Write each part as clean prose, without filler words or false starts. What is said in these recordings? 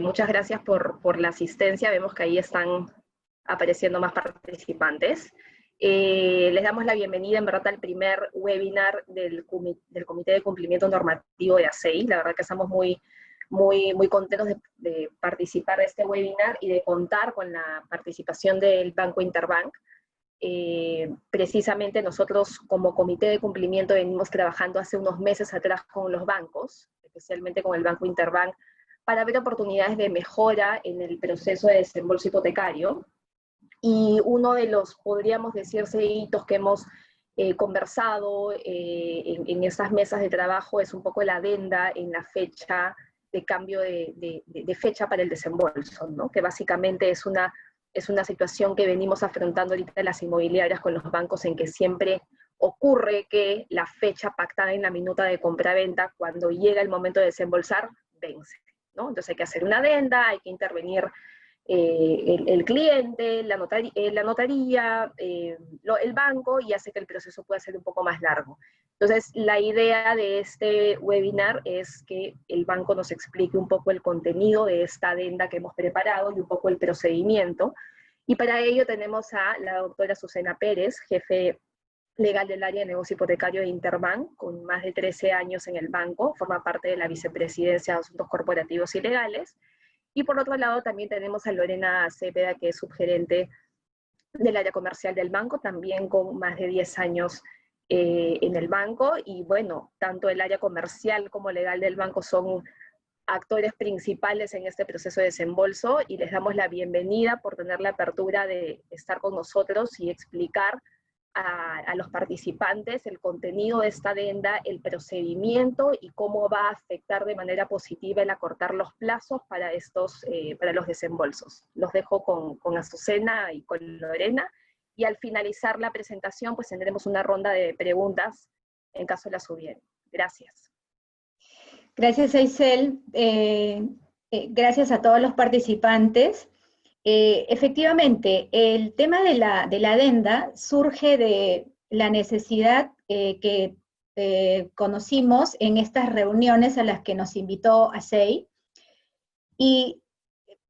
muchas gracias por la asistencia. Vemos que ahí están apareciendo más participantes. Les damos la bienvenida, en verdad, al primer webinar del Comité de Cumplimiento Normativo de ACEI. La verdad que estamos muy contentos de participar de este webinar y de contar con la participación del Banco Interbank. Precisamente nosotros como Comité de Cumplimiento venimos trabajando hace unos meses atrás con los bancos, especialmente con el Banco Interbank, para ver oportunidades de mejora en el proceso de desembolso hipotecario. Y uno de los, podríamos decirse, hitos que hemos conversado en estas mesas de trabajo es un poco la adenda en la fecha de cambio de fecha para el desembolso, ¿no? Que básicamente es una situación que venimos afrontando ahorita en las inmobiliarias con los bancos, en que siempre ocurre que la fecha pactada en la minuta de compra-venta, cuando llega el momento de desembolsar, vence, ¿no? Entonces hay que hacer una adenda, hay que intervenir el cliente, la notaría, el banco, y hace que el proceso pueda ser un poco más largo. Entonces, la idea de este webinar es que el banco nos explique un poco el contenido de esta adenda que hemos preparado y un poco el procedimiento. Y para ello tenemos a la doctora Susana Pérez, jefe legal del área de negocio hipotecario de Interbank, con más de 13 años en el banco, forma parte de la vicepresidencia de Asuntos Corporativos y Legales. Y por otro lado también tenemos a Lorena Cepeda, que es subgerente del área comercial del banco, también con más de 10 años en el banco. Y bueno, tanto el área comercial como legal del banco son actores principales en este proceso de desembolso, y les damos la bienvenida por tener la apertura de estar con nosotros y explicar a los participantes el contenido de esta adenda, el procedimiento y cómo va a afectar de manera positiva el acortar los plazos para los desembolsos. Los dejo con Azucena y con Lorena, y al finalizar la presentación pues tendremos una ronda de preguntas en caso las hubiera. Gracias. Gracias, Aisel. Gracias a todos los participantes. Efectivamente, el tema de la adenda surge de la necesidad que conocimos en estas reuniones a las que nos invitó ACEI, y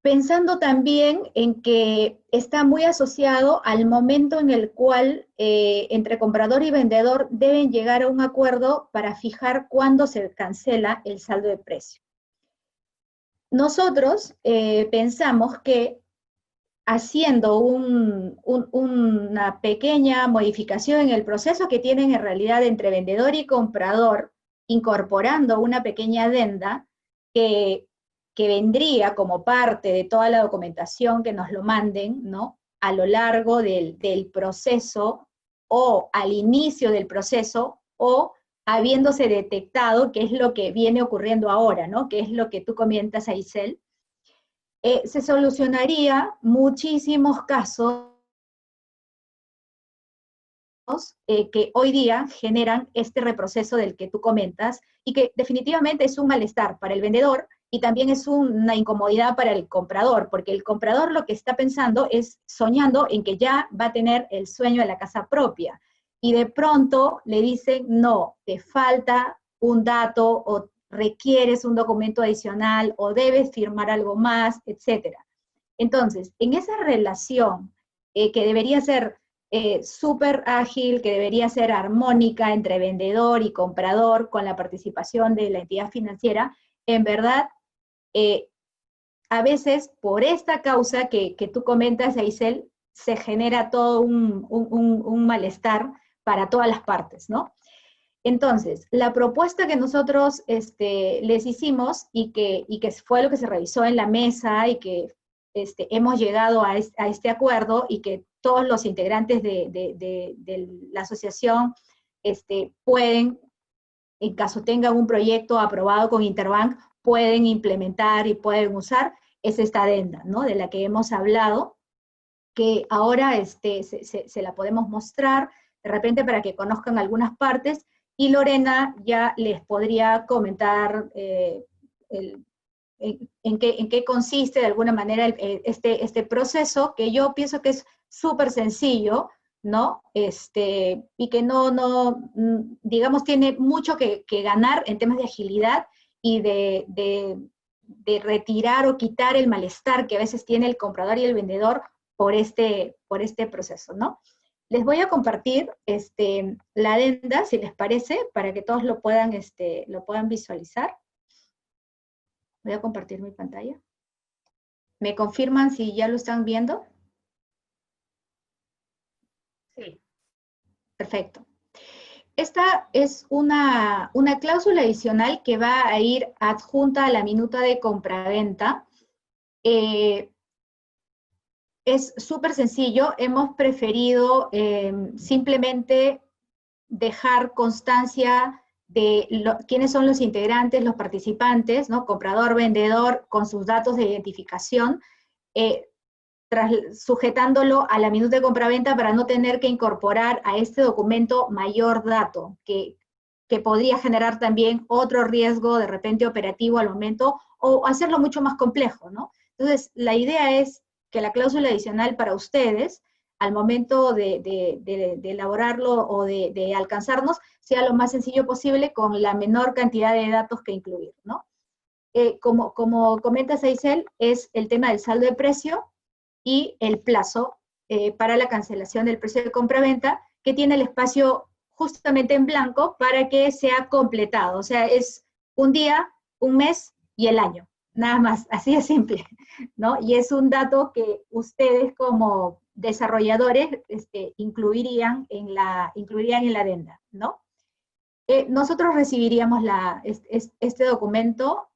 pensando también en que está muy asociado al momento en el cual entre comprador y vendedor deben llegar a un acuerdo para fijar cuándo se cancela el saldo de precio. Nosotros pensamos que haciendo una pequeña modificación en el proceso que tienen en realidad entre vendedor y comprador, incorporando una pequeña adenda que vendría como parte de toda la documentación que nos lo manden, ¿no?, a lo largo del proceso, o al inicio del proceso, o habiéndose detectado, que es lo que viene ocurriendo ahora, ¿no?, que es lo que tú comentas, Aisel. Se solucionaría muchísimos casos que hoy día generan este reproceso del que tú comentas, y que definitivamente es un malestar para el vendedor, y también es una incomodidad para el comprador, porque el comprador lo que está pensando es soñando en que ya va a tener el sueño de la casa propia, y de pronto le dicen, no, te falta un dato, o requieres un documento adicional, o debes firmar algo más, etc. Entonces, en esa relación que debería ser súper ágil, que debería ser armónica entre vendedor y comprador, con la participación de la entidad financiera, en verdad, a veces, por esta causa que tú comentas, Aisel, se genera todo un malestar para todas las partes, ¿no? Entonces, la propuesta que nosotros les hicimos, y que fue lo que se revisó en la mesa, y que hemos llegado a este acuerdo, y que todos los integrantes de la asociación pueden, en caso tengan un proyecto aprobado con Interbank, pueden implementar y pueden usar, es esta adenda, ¿no?, de la que hemos hablado, que ahora se la podemos mostrar de repente para que conozcan algunas partes, y Lorena ya les podría comentar en qué consiste de alguna manera este proceso, que yo pienso que es súper sencillo, ¿no? Y que digamos, tiene mucho que ganar en temas de agilidad y de de retirar o quitar el malestar que a veces tiene el comprador y el vendedor por este proceso, ¿no? Les voy a compartir la adenda, si les parece, para que todos lo puedan visualizar. Voy a compartir mi pantalla. ¿Me confirman si ya lo están viendo? Sí. Perfecto. Esta es una cláusula adicional que va a ir adjunta a la minuta de compraventa. Es súper sencillo. Hemos preferido simplemente dejar constancia de quiénes son los integrantes, los participantes, ¿no? Comprador, vendedor, con sus datos de identificación, sujetándolo a la minuta de compraventa para no tener que incorporar a este documento mayor dato, que podría generar también otro riesgo de repente operativo al momento, o hacerlo mucho más complejo, ¿no? Entonces, la idea es que la cláusula adicional para ustedes, al momento de elaborarlo o de alcanzarnos, sea lo más sencillo posible con la menor cantidad de datos que incluir, ¿no? Como comenta Seisel, es el tema del saldo de precio y el plazo para la cancelación del precio de compraventa, que tiene el espacio justamente en blanco para que sea completado. O sea, es un día, un mes y el año. Nada más, así de simple, ¿no? Y es un dato que ustedes como desarrolladores incluirían en la adenda, ¿no? Nosotros recibiríamos este documento,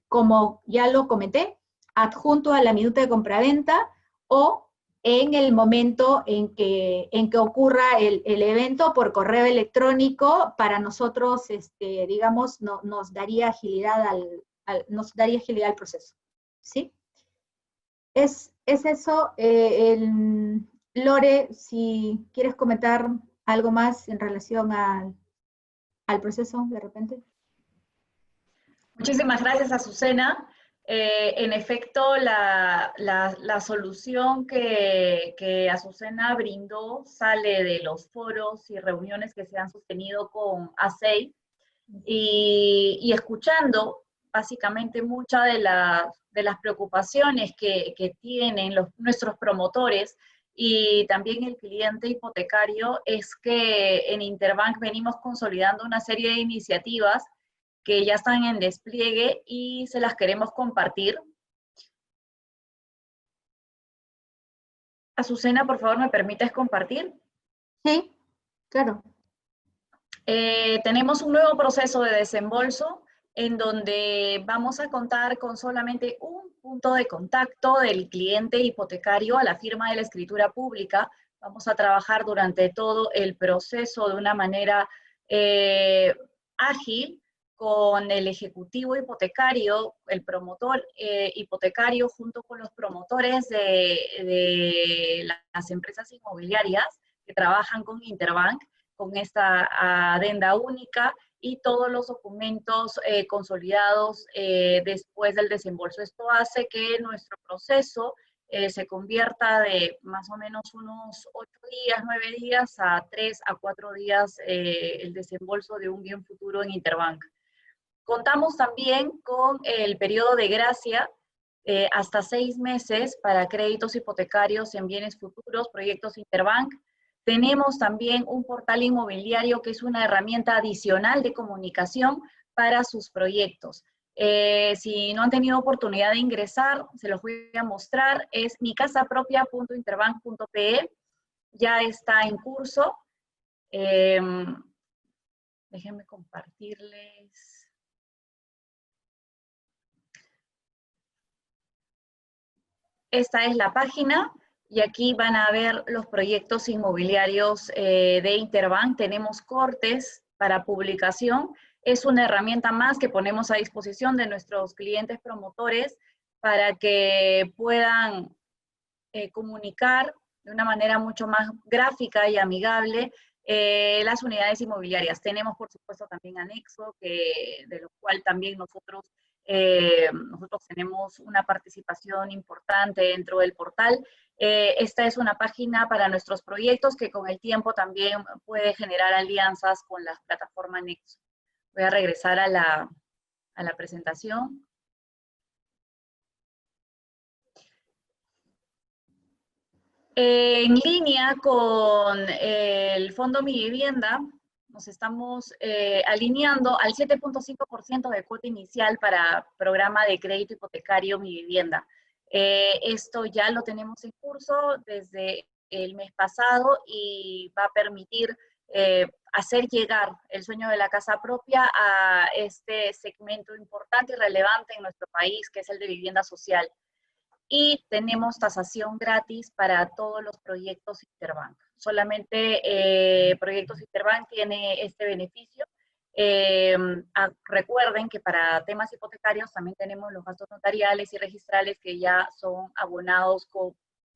como ya lo comenté, adjunto a la minuta de compraventa o en el momento en que ocurra el evento por correo electrónico. Para nosotros, digamos, nos daría agilidad al proceso, ¿sí? Es eso. Lore, si quieres comentar algo más en relación al proceso, de repente. Muchísimas gracias, Azucena. En efecto, la solución que Azucena brindó sale de los foros y reuniones que se han sostenido con ASEI, y escuchando básicamente muchas de las preocupaciones que tienen nuestros promotores y también el cliente hipotecario, es que en Interbank venimos consolidando una serie de iniciativas que ya están en despliegue y se las queremos compartir. Azucena, por favor, ¿me permites compartir? Sí, claro. Tenemos un nuevo proceso de desembolso en donde vamos a contar con solamente un punto de contacto del cliente hipotecario a la firma de la escritura pública. Vamos a trabajar durante todo el proceso de una manera ágil, con el ejecutivo hipotecario, el promotor hipotecario, junto con los promotores de las empresas inmobiliarias que trabajan con Interbank, con esta adenda única y todos los documentos consolidados después del desembolso. Esto hace que nuestro proceso se convierta de más o menos unos 8 días, 9 días, a 3 a 4 días el desembolso de un bien futuro en Interbank. Contamos también con el periodo de gracia hasta 6 meses para créditos hipotecarios en bienes futuros, proyectos Interbank. Tenemos también un portal inmobiliario que es una herramienta adicional de comunicación para sus proyectos. Si no han tenido oportunidad de ingresar, se los voy a mostrar. Es micasapropia.interbank.pe. Ya está en curso. Déjenme compartirles. Esta es la página y aquí van a ver los proyectos inmobiliarios de Interbank. Tenemos cortes para publicación. Es una herramienta más que ponemos a disposición de nuestros clientes promotores para que puedan comunicar de una manera mucho más gráfica y amigable las unidades inmobiliarias. Tenemos, por supuesto, también anexo, de lo cual también nosotros tenemos una participación importante dentro del portal. Esta es una página para nuestros proyectos que con el tiempo también puede generar alianzas con la plataforma Nexo. Voy a regresar a la presentación. En línea con el Fondo Mi Vivienda, nos estamos alineando al 7.5% de cuota inicial para programa de crédito hipotecario Mi Vivienda. Esto ya lo tenemos en curso desde el mes pasado y va a permitir hacer llegar el sueño de la casa propia a este segmento importante y relevante en nuestro país, que es el de vivienda social. Y tenemos tasación gratis para todos los proyectos Interbank. Solamente proyectos Interbank tiene este beneficio. Recuerden que para temas hipotecarios también tenemos los gastos notariales y registrales que ya son abonados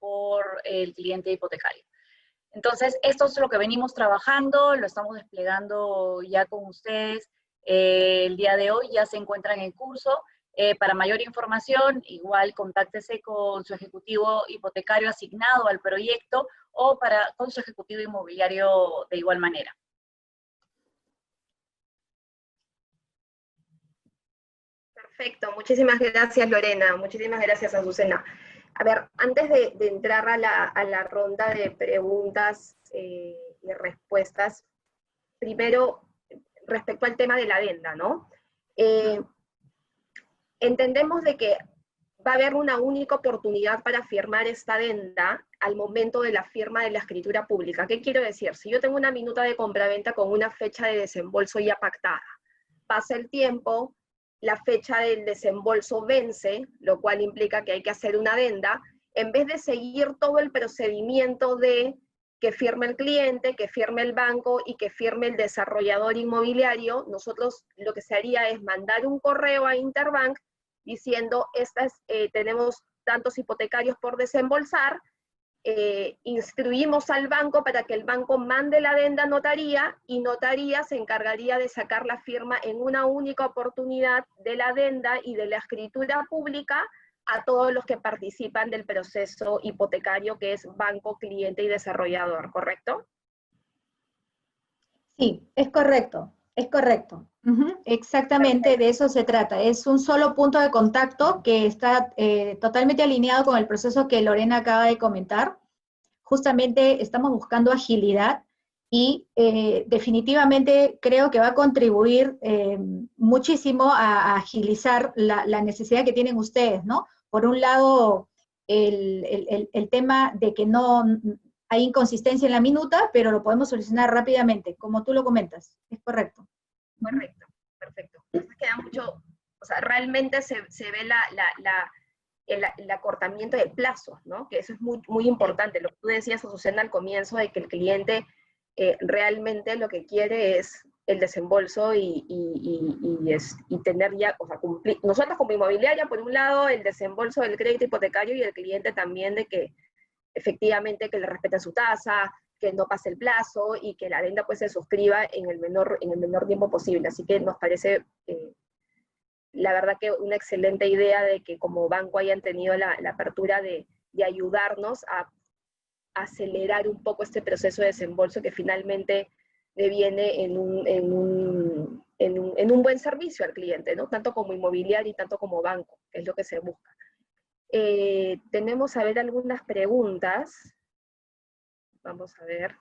por el cliente hipotecario. Entonces, esto es lo que venimos trabajando, lo estamos desplegando ya con ustedes. El día de hoy ya se encuentran en curso. Para mayor información, igual contáctese con su ejecutivo hipotecario asignado al proyecto o con su ejecutivo inmobiliario de igual manera. Perfecto, muchísimas gracias Lorena, muchísimas gracias Azucena. A ver, antes de entrar a la ronda de preguntas y respuestas, primero respecto al tema de la adenda, ¿no? Entendemos de que va a haber una única oportunidad para firmar esta adenda al momento de la firma de la escritura pública. ¿Qué quiero decir? Si yo tengo una minuta de compraventa con una fecha de desembolso ya pactada, pasa el tiempo, la fecha del desembolso vence, lo cual implica que hay que hacer una adenda, en vez de seguir todo el procedimiento de que firme el cliente, que firme el banco y que firme el desarrollador inmobiliario, nosotros lo que se haría es mandar un correo a Interbank diciendo, tenemos tantos hipotecarios por desembolsar, instruimos al banco para que el banco mande la adenda a notaría y notaría se encargaría de sacar la firma en una única oportunidad de la adenda y de la escritura pública a todos los que participan del proceso hipotecario que es banco, cliente y desarrollador, ¿correcto? Sí, es correcto, es correcto. Exactamente, de eso se trata. Es un solo punto de contacto que está totalmente alineado con el proceso que Lorena acaba de comentar. Justamente estamos buscando agilidad y definitivamente creo que va a contribuir muchísimo a agilizar la necesidad que tienen ustedes, ¿no? Por un lado, el tema de que no hay inconsistencia en la minuta, pero lo podemos solucionar rápidamente, como tú lo comentas. Es correcto. Correcto, perfecto. Entonces queda mucho, o sea, realmente se ve el acortamiento de plazos, ¿no? Que eso es muy, muy importante. Lo que tú decías, Azucena, al comienzo, de que el cliente realmente lo que quiere es el desembolso y tener ya, o sea, cumplir, nosotros como inmobiliaria, por un lado, el desembolso del crédito hipotecario y el cliente también de que efectivamente que le respeten su tasa, que no pase el plazo y que la adenda pues se suscriba en el menor tiempo posible. Así que nos parece, la verdad que una excelente idea de que como banco hayan tenido la apertura de ayudarnos a acelerar un poco este proceso de desembolso que finalmente deviene en un buen servicio al cliente, ¿no? Tanto como inmobiliario y tanto como banco, que es lo que se busca. Tenemos a ver algunas preguntas. Vamos a ver.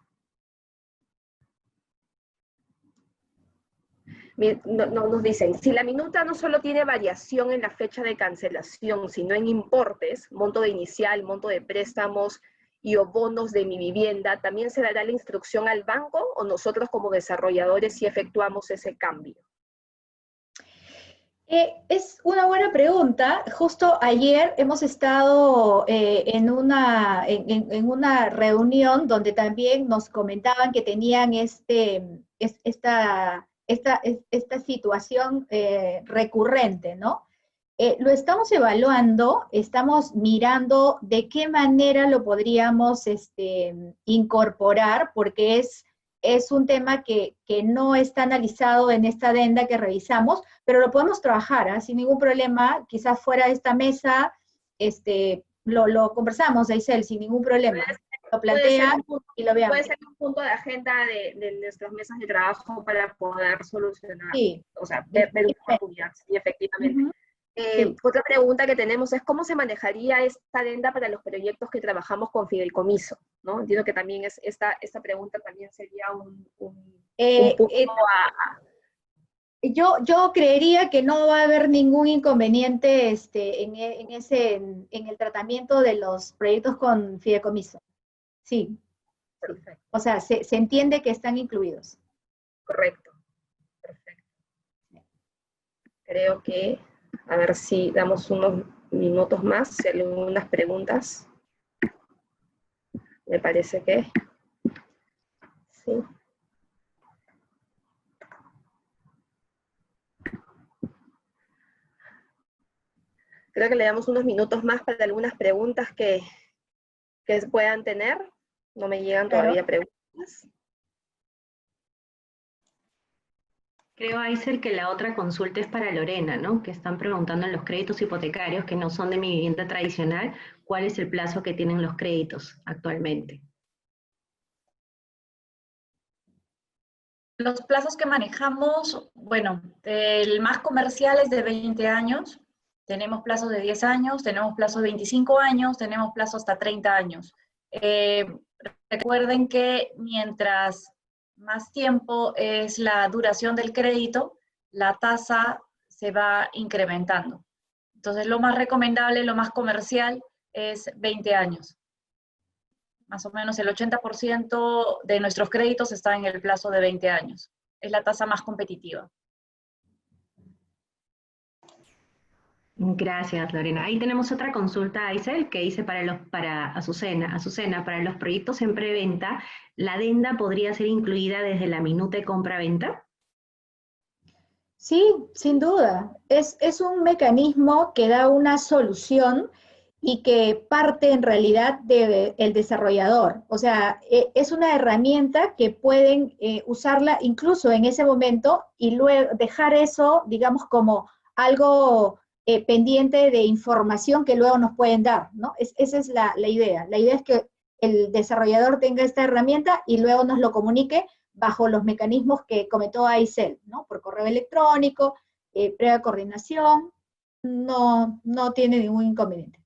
Nos dicen, si la minuta no solo tiene variación en la fecha de cancelación, sino en importes, monto de inicial, monto de préstamos y o bonos de mi vivienda, ¿también se dará la instrucción al banco o nosotros como desarrolladores si efectuamos ese cambio? Es una buena pregunta. Justo ayer hemos estado en una reunión donde también nos comentaban que tenían esta situación recurrente, ¿no? Lo estamos evaluando, estamos mirando de qué manera lo podríamos incorporar, porque es un tema que no está analizado en esta adenda que revisamos, pero lo podemos trabajar, ¿eh? Sin ningún problema, quizás fuera de esta mesa, lo conversamos, Aisel, sin ningún problema. Lo plantean y lo veamos. Puede ser un punto de agenda de nuestras mesas de trabajo para poder solucionar, Sí, o sea, ver una oportunidad, sí, efectivamente. Sí. Otra pregunta que tenemos es cómo se manejaría esta adenda para los proyectos que trabajamos con fideicomiso, ¿no? Entiendo que también esta pregunta también sería un Eh, punto eh, yo creería que no va a haber ningún inconveniente en el tratamiento de los proyectos con fideicomiso. Sí, sí. perfecto, O sea, se entiende que están incluidos. correcto, perfecto. Creo que, a ver si damos unos minutos más, si hay algunas preguntas. Me parece que sí. Creo que le damos unos minutos más para algunas preguntas que puedan tener. No me llegan Claro. todavía preguntas. Creo, Aiser, que la otra consulta es para Lorena, ¿no? Que están preguntando en los créditos hipotecarios que no son de mi vivienda tradicional, ¿cuál es el plazo que tienen los créditos actualmente? Los plazos que manejamos, bueno, el más comercial es de 20 años, tenemos plazos de 10 años, tenemos plazos de 25 años, tenemos plazos hasta 30 años. Eh, Recuerden que mientras más tiempo es la duración del crédito, la tasa se va incrementando. Entonces, lo más recomendable, lo más comercial es 20 años. Más o menos el 80% de nuestros créditos está en el plazo de 20 años. Es la tasa más competitiva. Gracias, Lorena. Ahí tenemos otra consulta, Aisel, que dice para Azucena, para los proyectos en preventa, ¿la adenda podría ser incluida desde la minuta de compra-venta? Sí, sin duda. Es un mecanismo que da una solución y que parte en realidad del desarrollador. O sea, es una herramienta que pueden usarla incluso en ese momento y luego dejar eso, digamos, como algo pendiente de información que luego nos pueden dar, ¿no? Esa es la idea. La idea es que el desarrollador tenga esta herramienta y luego nos lo comunique bajo los mecanismos que comentó Aisel, ¿no? Por correo electrónico, previa coordinación, no tiene ningún inconveniente.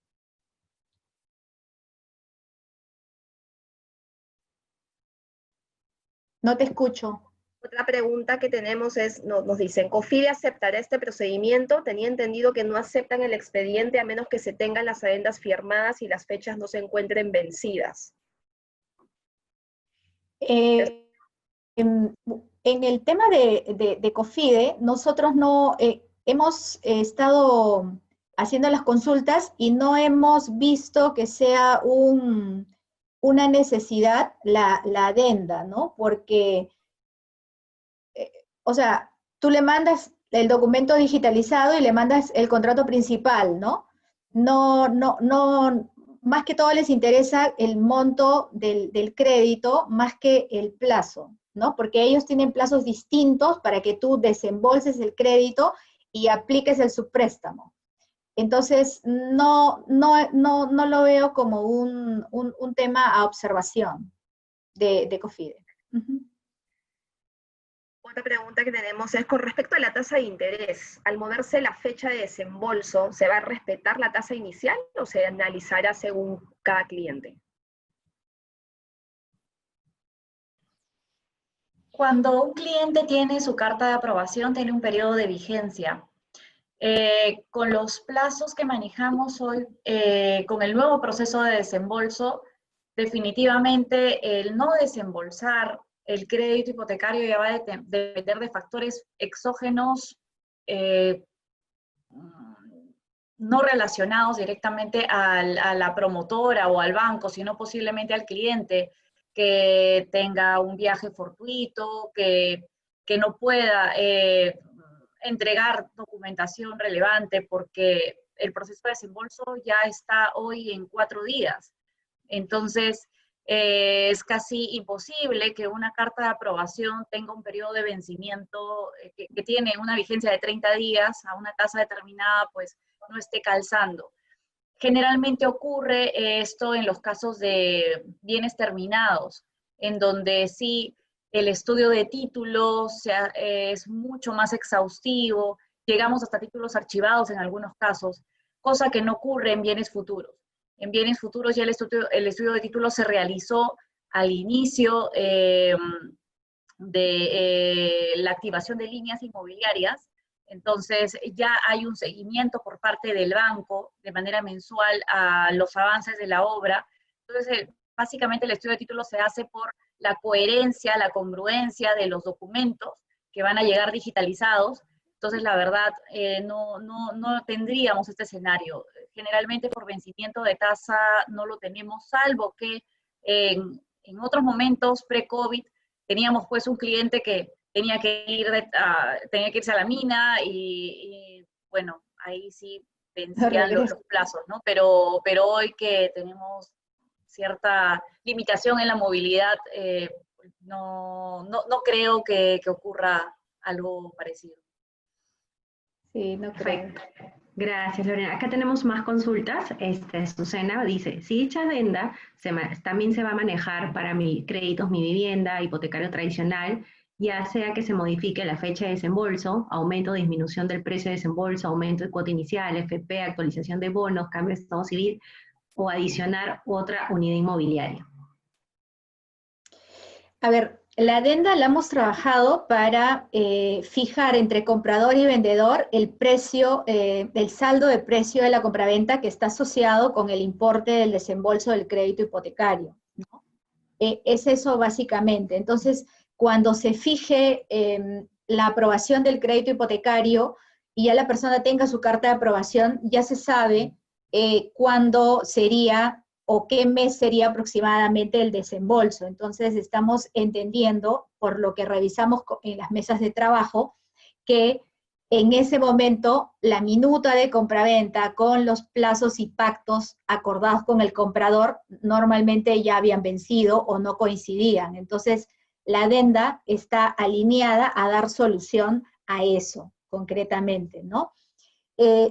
No te escucho. Otra pregunta que tenemos es, nos dicen, ¿COFIDE aceptará este procedimiento? Tenía entendido que no aceptan el expediente a menos que se tengan las adendas firmadas y las fechas no se encuentren vencidas. En el tema de COFIDE, nosotros no hemos estado haciendo las consultas y no hemos visto que sea una necesidad la adenda, ¿no? Porque o sea, tú le mandas el documento digitalizado y le mandas el contrato principal, ¿no? No, más que todo les interesa el monto del crédito más que el plazo, ¿no? Porque ellos tienen plazos distintos para que tú desembolses el crédito y apliques el subpréstamo. Entonces, no lo veo como un tema a observación de COFIDE. Uh-huh. Otra pregunta que tenemos es con respecto a la tasa de interés. Al moverse la fecha de desembolso, ¿se va a respetar la tasa inicial o se analizará según cada cliente? Cuando un cliente tiene su carta de aprobación, tiene un periodo de vigencia. Con los plazos que manejamos hoy, con el nuevo proceso de desembolso, definitivamente el no desembolsar el crédito hipotecario ya va a depender de factores exógenos no relacionados directamente a la promotora o al banco, sino posiblemente al cliente que tenga un viaje fortuito, que no pueda entregar documentación relevante porque el proceso de desembolso ya está hoy en 4 días. Entonces, es casi imposible que una carta de aprobación tenga un periodo de vencimiento que tiene una vigencia de 30 días a una tasa determinada, pues no esté calzando. Generalmente ocurre esto en los casos de bienes terminados, en donde sí el estudio de títulos es mucho más exhaustivo llegamos hasta títulos archivados en algunos casos, cosa que no ocurre en bienes futuros. En bienes futuros ya el estudio de títulos se realizó al inicio de la activación de líneas inmobiliarias. Entonces ya hay un seguimiento por parte del banco de manera mensual a los avances de la obra. Entonces, básicamente el estudio de títulos se hace por la coherencia, la congruencia de los documentos que van a llegar digitalizados. Entonces, la verdad, no tendríamos este escenario. Generalmente por vencimiento de tasa no lo tenemos, salvo que en otros momentos pre-COVID teníamos pues un cliente que tenía que irse a la mina y bueno, ahí sí vencían los plazos, ¿no? Pero hoy que tenemos cierta limitación en la movilidad, no creo que ocurra algo parecido. Sí, no creo. Perfecto. Gracias, Lorena. Acá tenemos más consultas. Susana dice, si dicha adenda también se va a manejar para créditos, mi vivienda, hipotecario tradicional, ya sea que se modifique la fecha de desembolso, aumento o disminución del precio de desembolso, aumento de cuota inicial, FP, actualización de bonos, cambio de estado civil, o adicionar otra unidad inmobiliaria. A ver, la adenda la hemos trabajado para fijar entre comprador y vendedor el precio, el saldo de precio de la compraventa que está asociado con el importe del desembolso del crédito hipotecario, ¿no? Es eso básicamente. Entonces, cuando se fije la aprobación del crédito hipotecario y ya la persona tenga su carta de aprobación, ya se sabe cuándo sería o qué mes sería aproximadamente el desembolso. Entonces estamos entendiendo, por lo que revisamos en las mesas de trabajo, que en ese momento la minuta de compraventa con los plazos y pactos acordados con el comprador normalmente ya habían vencido o no coincidían. Entonces la adenda está alineada a dar solución a eso concretamente, ¿no?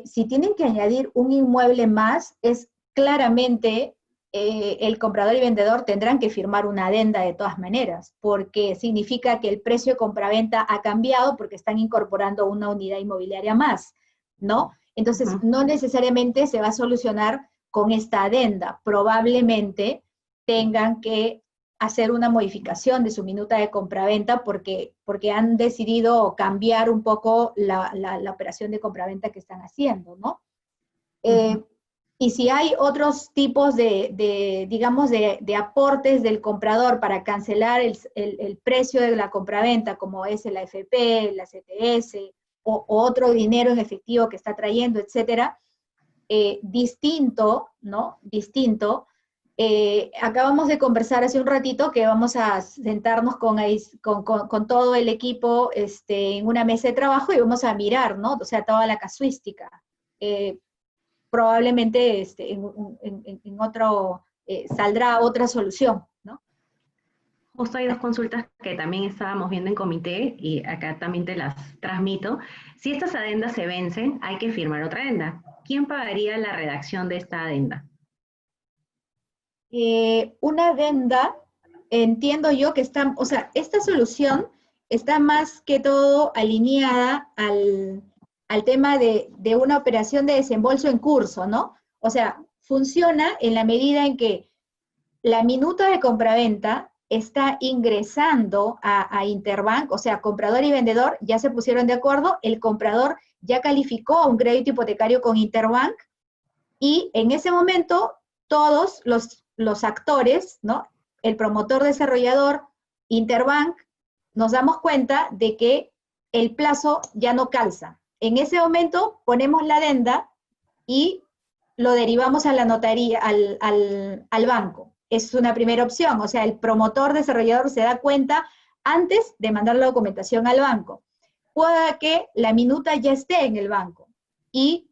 Si tienen que añadir un inmueble más, es claramente el comprador y vendedor tendrán que firmar una adenda de todas maneras, porque significa que el precio de compraventa ha cambiado porque están incorporando una unidad inmobiliaria más, ¿no? Entonces, no necesariamente se va a solucionar con esta adenda. Probablemente tengan que hacer una modificación de su minuta de compraventa porque han decidido cambiar un poco la operación de compraventa que están haciendo, ¿no? Y si hay otros tipos digamos, de aportes del comprador para cancelar el precio de la compraventa, como es la AFP, la CTS, o otro dinero en efectivo que está trayendo, etcétera, distinto, ¿no? Distinto. Acabamos de conversar hace un ratito que vamos a sentarnos con todo el equipo en una mesa de trabajo y vamos a mirar, ¿no? O sea, toda la casuística. Probablemente en otro saldrá otra solución, ¿no? Justo hay dos consultas que también estábamos viendo en comité y acá también te las transmito. Si estas adendas se vencen, hay que firmar otra adenda. ¿Quién pagaría la redacción de esta adenda? Una adenda, entiendo yo que está, o sea, esta solución está más que todo alineada al tema de una operación de desembolso en curso, ¿no? O sea, funciona en la medida en que la minuta de compraventa está ingresando a Interbank, o sea, comprador y vendedor ya se pusieron de acuerdo, el comprador ya calificó un crédito hipotecario con Interbank y en ese momento todos los actores, ¿no? El promotor desarrollador, Interbank, nos damos cuenta de que el plazo ya no calza. En ese momento ponemos la adenda y lo derivamos a la notaría, al banco. Es una primera opción, o sea, el promotor desarrollador se da cuenta antes de mandar la documentación al banco. Pueda que la minuta ya esté en el banco y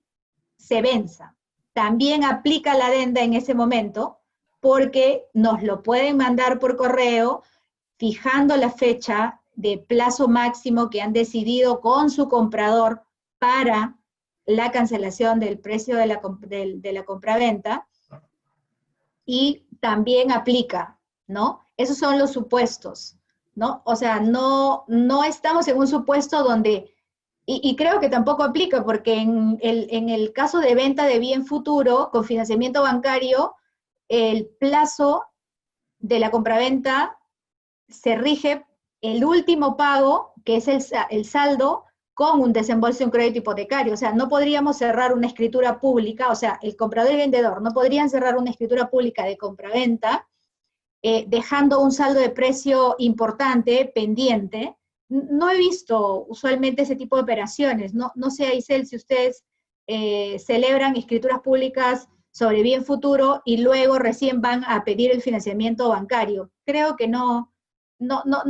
se venza. También aplica la adenda en ese momento porque nos lo pueden mandar por correo fijando la fecha de plazo máximo que han decidido con su comprador para la cancelación del precio de la compraventa, y también aplica, ¿no? Esos son los supuestos, ¿no? O sea, no estamos en un supuesto donde Y creo que tampoco aplica, porque en el caso de venta de bien futuro con financiamiento bancario, el plazo de la compraventa se rige el último pago, que es el saldo, con un desembolso de un crédito hipotecario. O sea, no podríamos cerrar una escritura pública, o sea, el comprador y el vendedor no podrían cerrar una escritura pública de compraventa dejando un saldo de precio importante pendiente. No he visto usualmente ese tipo de operaciones. No sé, Aisel, si ustedes celebran escrituras públicas sobre bien futuro y luego recién van a pedir el financiamiento bancario. Creo que no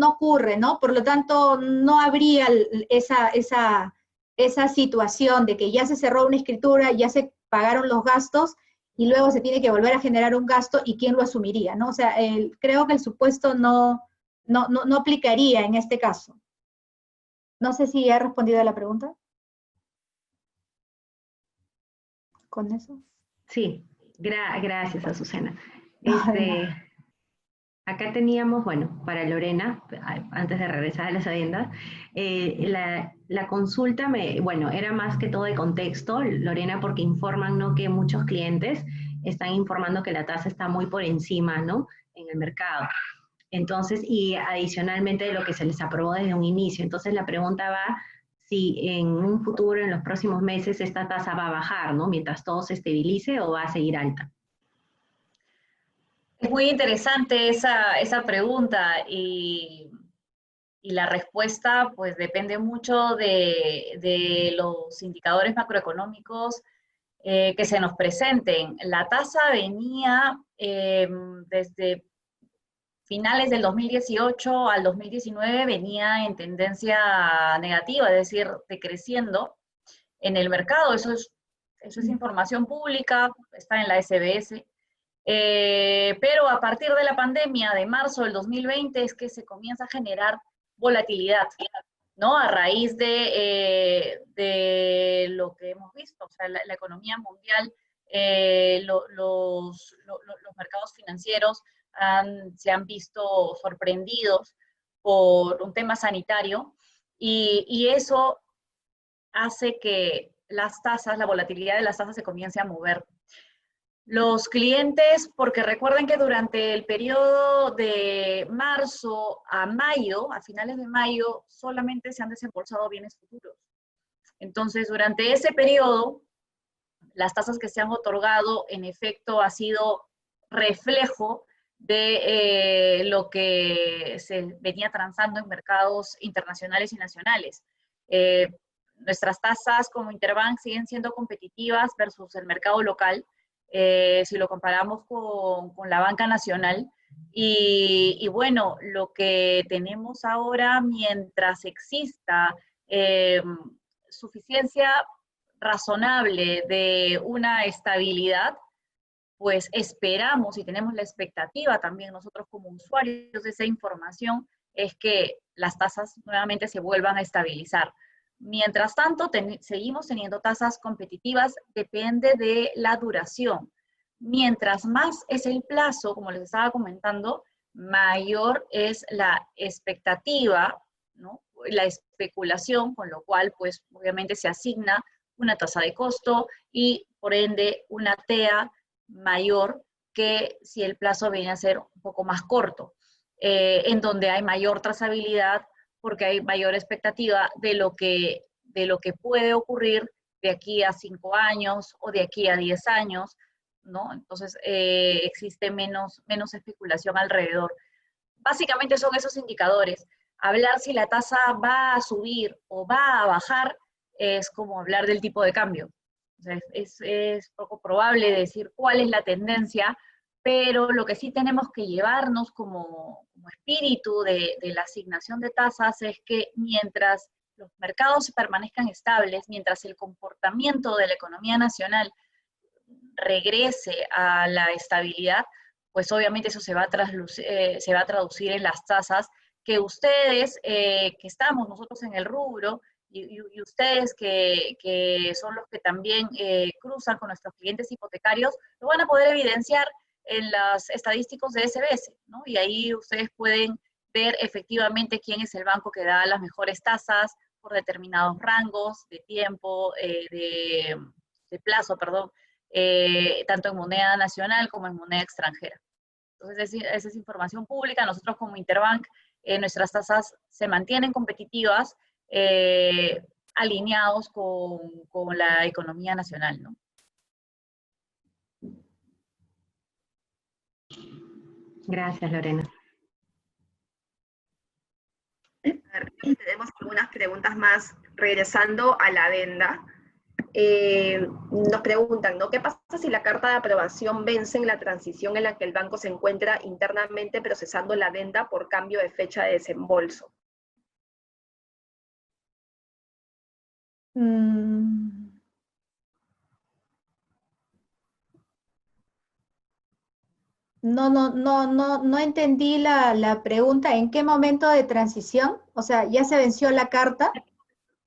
ocurre, ¿no? Por lo tanto, no habría esa situación de que ya se cerró una escritura, ya se pagaron los gastos y luego se tiene que volver a generar un gasto y quién lo asumiría, ¿no? O sea, creo que el supuesto no aplicaría en este caso. No sé si he respondido a la pregunta. ¿Con eso? Sí, gracias, Azucena. Ay, Acá teníamos, bueno, para Lorena, antes de regresar a las adendas, la consulta, bueno, era más que todo de contexto, Lorena, porque informan, ¿no?, que muchos clientes están informando que la tasa está muy por encima, ¿no?, en el mercado. Entonces, y adicionalmente de lo que se les aprobó desde un inicio. Entonces, la pregunta va si en un futuro, en los próximos meses, esta tasa va a bajar, ¿no?, mientras todo se estabilice, o va a seguir alta. Es muy interesante esa pregunta y la respuesta pues depende mucho de los indicadores macroeconómicos que se nos presenten. La tasa venía desde finales del 2018 al 2019 venía en tendencia negativa, es decir, decreciendo en el mercado. Eso es información pública, está en la SBS. Pero a partir de la pandemia de marzo del 2020 es que se comienza a generar volatilidad, ¿no? A raíz de lo que hemos visto, o sea, la economía mundial, los mercados financieros se han visto sorprendidos por un tema sanitario y eso hace que las tasas, la volatilidad de las tasas se comience a mover. Los clientes, porque recuerden que durante el periodo de marzo a mayo, a finales de mayo, solamente se han desembolsado bienes futuros. Entonces, durante ese periodo, las tasas que se han otorgado, en efecto, ha sido reflejo de lo que se venía transando en mercados internacionales y nacionales. Nuestras tasas como Interbank siguen siendo competitivas versus el mercado local, si lo comparamos con la banca nacional. Y bueno, lo que tenemos ahora, mientras exista suficiencia razonable de una estabilidad, pues esperamos y tenemos la expectativa también nosotros como usuarios de esa información, es que las tasas nuevamente se vuelvan a estabilizar. Mientras tanto, seguimos teniendo tasas competitivas, depende de la duración. Mientras más es el plazo, como les estaba comentando, mayor es la expectativa, ¿no?, la especulación, con lo cual, pues, obviamente se asigna una tasa de costo y, por ende, una TEA mayor que si el plazo viene a ser un poco más corto, en donde hay mayor trazabilidad porque hay mayor expectativa de lo que puede ocurrir de aquí a 5 años o de aquí a 10 años, ¿no? Entonces, existe menos especulación alrededor. Básicamente son esos indicadores. Hablar si la tasa va a subir o va a bajar es como hablar del tipo de cambio. O sea, es poco probable decir cuál es la tendencia, pero lo que sí tenemos que llevarnos como espíritu de la asignación de tasas es que mientras los mercados permanezcan estables, mientras el comportamiento de la economía nacional regrese a la estabilidad, pues obviamente eso se va a traducir en las tasas que ustedes, que estamos nosotros en el rubro, y ustedes que son los que también cruzan con nuestros clientes hipotecarios, lo van a poder evidenciar en las estadísticas de SBS, ¿no? Y ahí ustedes pueden ver efectivamente quién es el banco que da las mejores tasas por determinados rangos de tiempo, de plazo, perdón, tanto en moneda nacional como en moneda extranjera. Entonces, esa es información pública. Nosotros como Interbank, nuestras tasas se mantienen competitivas, alineados con la economía nacional, ¿no? Gracias, Lorena. Tenemos algunas preguntas más regresando a la adenda. Nos preguntan, ¿no? ¿Qué pasa si la carta de aprobación vence en la transición en la que el banco se encuentra internamente procesando la adenda por cambio de fecha de desembolso? No entendí la pregunta. ¿En qué momento de transición? O sea, ¿ya se venció la carta?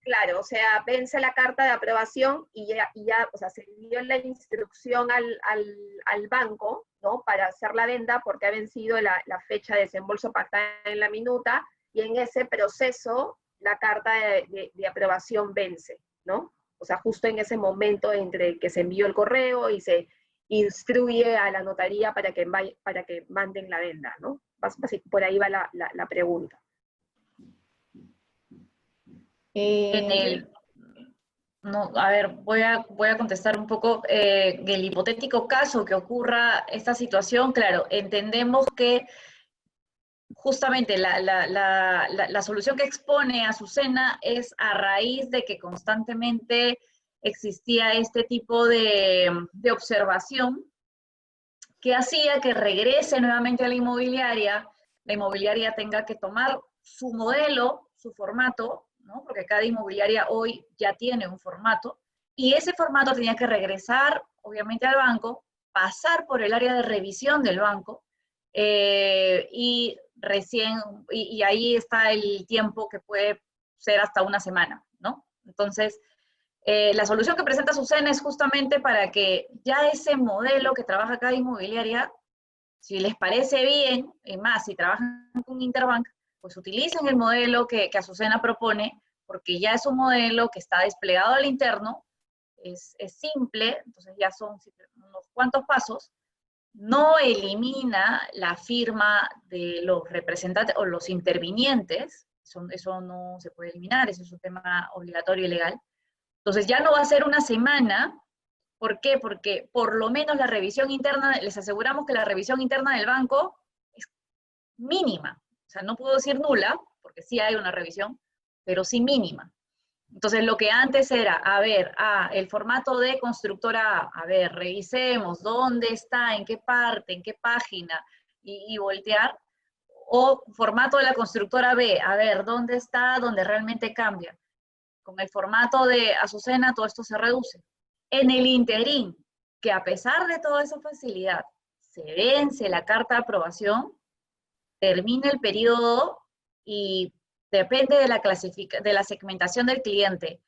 Claro, o sea, vence la carta de aprobación y ya o sea, se dio la instrucción al banco, ¿no? Para hacer la adenda porque ha vencido la fecha de desembolso pactada en la minuta, y en ese proceso la carta de aprobación vence, ¿no? O sea, justo en ese momento entre que se envió el correo y se instruye a la notaría para que manden la adenda, ¿no? Por ahí va la pregunta. No, a ver, voy a contestar un poco. El hipotético caso que ocurra esta situación, claro, entendemos que justamente la solución que expone Azucena es a raíz de que constantemente existía este tipo de observación que hacía que regrese nuevamente a la inmobiliaria tenga que tomar su modelo, su formato, ¿no? Porque cada inmobiliaria hoy ya tiene un formato, y ese formato tenía que regresar, obviamente, al banco, pasar por el área de revisión del banco, y ahí está el tiempo que puede ser hasta una semana, ¿no? Entonces, la solución que presenta Azucena es justamente para que ya ese modelo que trabaja cada inmobiliaria, si les parece bien, y más si trabajan con Interbank, pues utilicen el modelo que Azucena propone, porque ya es un modelo que está desplegado al interno, es simple, entonces ya son unos cuantos pasos, no elimina la firma de los representantes o los intervinientes, eso no se puede eliminar, eso es un tema obligatorio y legal. Entonces ya no va a ser una semana. ¿Por qué? Porque por lo menos la revisión interna, les aseguramos que la revisión interna del banco es mínima. O sea, no puedo decir nula, porque sí hay una revisión, pero sí mínima. Entonces, lo que antes era, a ver, el formato de constructora A, a ver, revisemos dónde está, en qué parte, en qué página, y voltear, o formato de la constructora B, a ver, dónde está, dónde realmente cambia. Con el formato de Azucena, todo esto se reduce. En el interín, que a pesar de toda esa facilidad, se vence la carta de aprobación, termina el periodo y depende de la segmentación del cliente,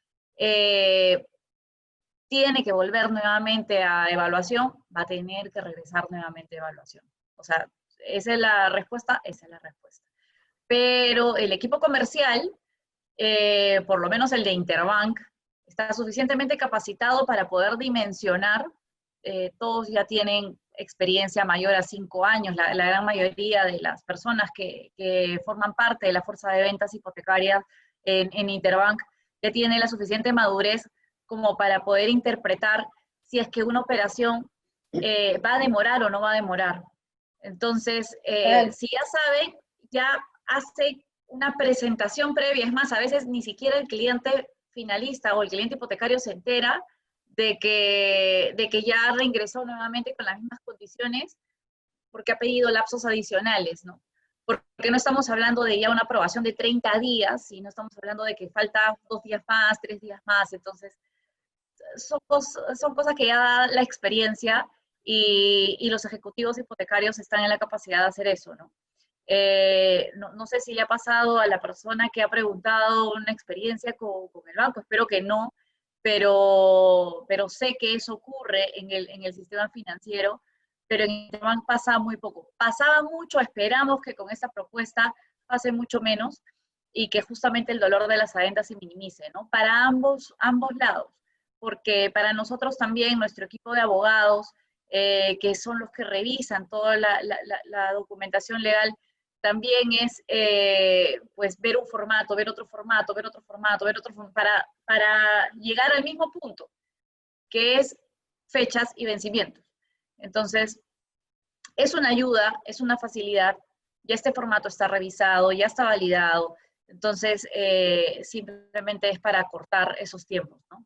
tiene que volver nuevamente a evaluación, va a tener que regresar nuevamente a evaluación. O sea, esa es la respuesta, esa es la respuesta. Pero el equipo comercial, por lo menos el de Interbank, está suficientemente capacitado para poder dimensionar. Todos ya tienen experiencia mayor a 5 años, la gran mayoría de las personas que forman parte de la fuerza de ventas hipotecarias en Interbank ya tiene la suficiente madurez como para poder interpretar si es que una operación va a demorar o no va a demorar. Entonces, si ya saben, ya hace una presentación previa. Es más, a veces ni siquiera el cliente finalista o el cliente hipotecario se entera de que ya reingresó nuevamente con las mismas condiciones porque ha pedido lapsos adicionales, ¿no? Porque no estamos hablando de ya una aprobación de 30 días, sino estamos hablando de que falta 2 días más, 3 días más. Entonces, son cosas que ya da la experiencia, y los ejecutivos hipotecarios están en la capacidad de hacer eso, ¿no? No sé si le ha pasado a la persona que ha preguntado una experiencia con el banco, espero que no, pero sé que eso ocurre en el sistema financiero, pero en Interbank pasa muy poco. Pasaba mucho, esperamos que con esta propuesta pase mucho menos, y que justamente el dolor de las adendas se minimice, ¿no? Para ambos lados, porque para nosotros también, nuestro equipo de abogados, que son los que revisan toda la documentación legal, también es pues ver un formato, ver otro formato, ver otro formato, ver otro formato, para llegar al mismo punto, que es fechas y vencimientos. Entonces, es una ayuda, es una facilidad, ya este formato está revisado, ya está validado, entonces simplemente es para acortar esos tiempos, ¿no?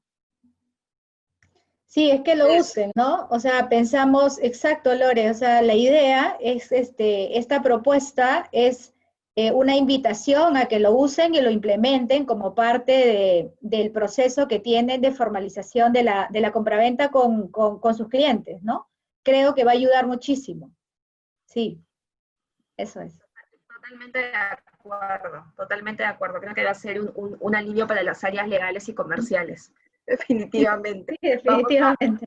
Sí, es que lo usen, ¿no? O sea, pensamos, exacto, Lore, o sea, la idea es, esta propuesta es una invitación a que lo usen y lo implementen como parte del proceso que tienen de formalización de la compraventa con sus clientes, ¿no? Creo que va a ayudar muchísimo. Sí, eso es. Totalmente de acuerdo, totalmente de acuerdo. Creo que va a ser un alivio para las áreas legales y comerciales, definitivamente. Sí, definitivamente.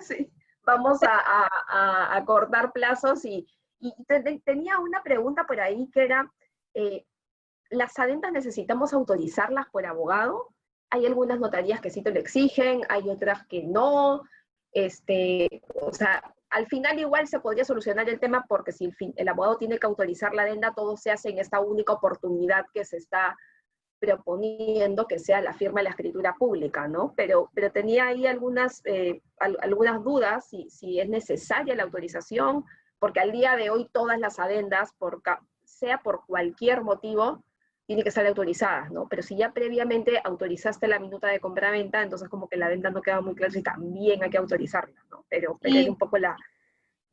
Sí, vamos a acordar plazos y tenía una pregunta por ahí que era, ¿las adendas necesitamos autorizarlas por abogado? Hay algunas notarías que sí te lo exigen, hay otras que no, o sea, al final igual se podría solucionar el tema porque si el abogado tiene que autorizar la adenda, todo se hace en esta única oportunidad que se está proponiendo, que sea la firma de la escritura pública, ¿no? Pero tenía ahí algunas dudas si es necesaria la autorización, porque al día de hoy todas las adendas, sea por cualquier motivo, tienen que ser autorizadas, ¿no? Pero si ya previamente autorizaste la minuta de compraventa, entonces como que la adenda no queda muy clara si también hay que autorizarla, ¿no? Pero era un poco la